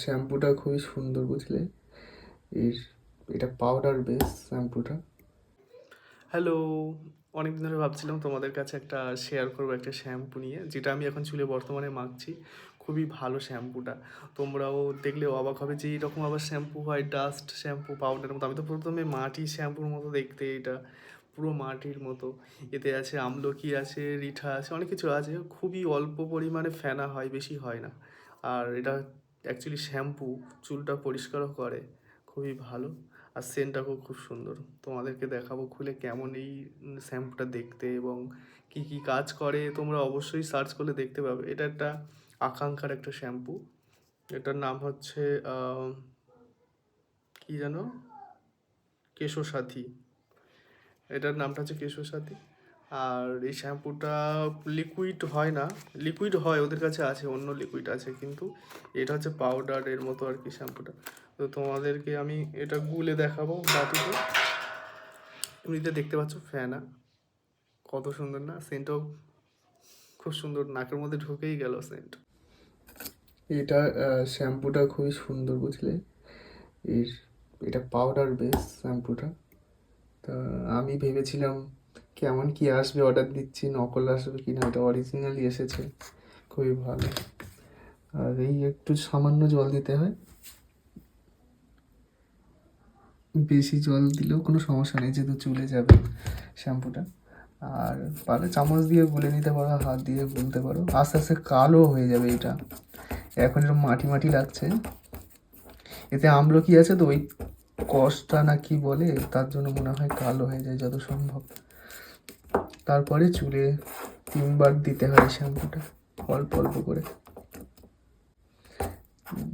শ্যাম্পুটা খুবই সুন্দর, বুঝলে? এর এটা পাউডার বেস শ্যাম্পুটা। হ্যালো, অনেকদিন ধরে ভাবছিলাম তোমাদের কাছে একটা শেয়ার করবো একটা শ্যাম্পু নিয়ে, যেটা আমি এখন চুলে বর্তমানে মাখছি। খুবই ভালো শ্যাম্পুটা, তোমরাও দেখলে অবাক হবে যে এইরকম আবার শ্যাম্পু হয়, ডাস্ট শ্যাম্পু পাউডারের মতো। আমি তো প্রথমে মাটি শ্যাম্পুর মতো দেখতে, এটা পুরো মাটির মতো। এতে আছে আমলকি, আছে রিঠা, আছে অনেক কিছু আছে। খুবই অল্প পরিমাণে ফেনা হয়, বেশি হয় না। আর এটা অ্যাকচুয়ালি শ্যাম্পু, চুলটা পরিষ্কারও করে, খুবই ভালো। আর সেন্টটাও খুব সুন্দর। তোমাদেরকে দেখাবো খুলে কেমন এই শ্যাম্পুটা দেখতে এবং কি কি কাজ করে। তোমরা অবশ্যই সার্চ করলে দেখতে পাবে। এটা একটা আকাঙ্ক্ষার একটা শ্যাম্পু। এটার নাম হচ্ছে কি যেন, কেশসাথী। এটার নামটা হচ্ছে কেশসাথী। আর এই শ্যাম্পুটা লিকুইড হয় না, লিকুইড হয় ওদের কাছে আছে, অন্য লিকুইড আছে, কিন্তু এটা হচ্ছে পাউডারের মতো আর কি শ্যাম্পুটা। তো তোমাদেরকে আমি এটা গুলে দেখাবো বাটিতে। এমনিতে দেখতে পাচ্ছ ফ্যানা, কত সুন্দর না? সেন্টও খুব সুন্দর, নাকের মধ্যে ঢুকেই গেল সেন্ট। এটা শ্যাম্পুটা খুবই সুন্দর, বুঝলে? এর এটা পাউডার বেস শ্যাম্পুটা। তা আমি ভেবেছিলাম কেমন কি আসবে, অর্ডার দিচ্ছি নকল আসবে কি না, এটা অরিজিনালি এসেছে। খুবই ভালো। আর এই একটু সামান্য জল দিতে হয়, বেশি জল দিলেও কোনো সমস্যা নেই, যেহেতু চলে যাবে শ্যাম্পুটা। আর পারলে চামচ দিয়ে গুলে নিতে পারো, হাত দিয়ে গুলতে পারো, আস্তে আস্তে কালো হয়ে যাবে এটা। এখন এরকম মাটি মাটি লাগছে, এতে আমলকি আছে তো, ওই কষটা না কি বলে, তার জন্য মনে হয় কালো হয়ে যায় যত সম্ভব। তারপরে চুলে 3বার দিতে হয় শ্যাম্পুটা, অল্প অল্প করে।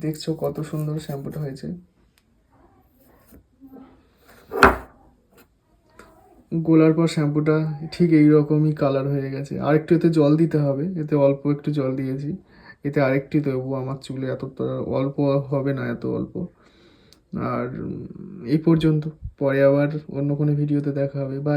দেখছো কত সুন্দর শ্যাম্পুটা হয়েছে। গোলার পর শ্যাম্পুটা ঠিক এইরকমই কালার হয়ে গেছে। আরেকটু এতে জল দিতে হবে, এতে অল্প একটু জল দিয়েছি, এতে আরেকটু দেবো। আমার চুলে এত তো অল্প হবে না, এত অল্প। আর এই পর্যন্ত, পরে আবার অন্য কোনো ভিডিওতে দেখা হবে। বা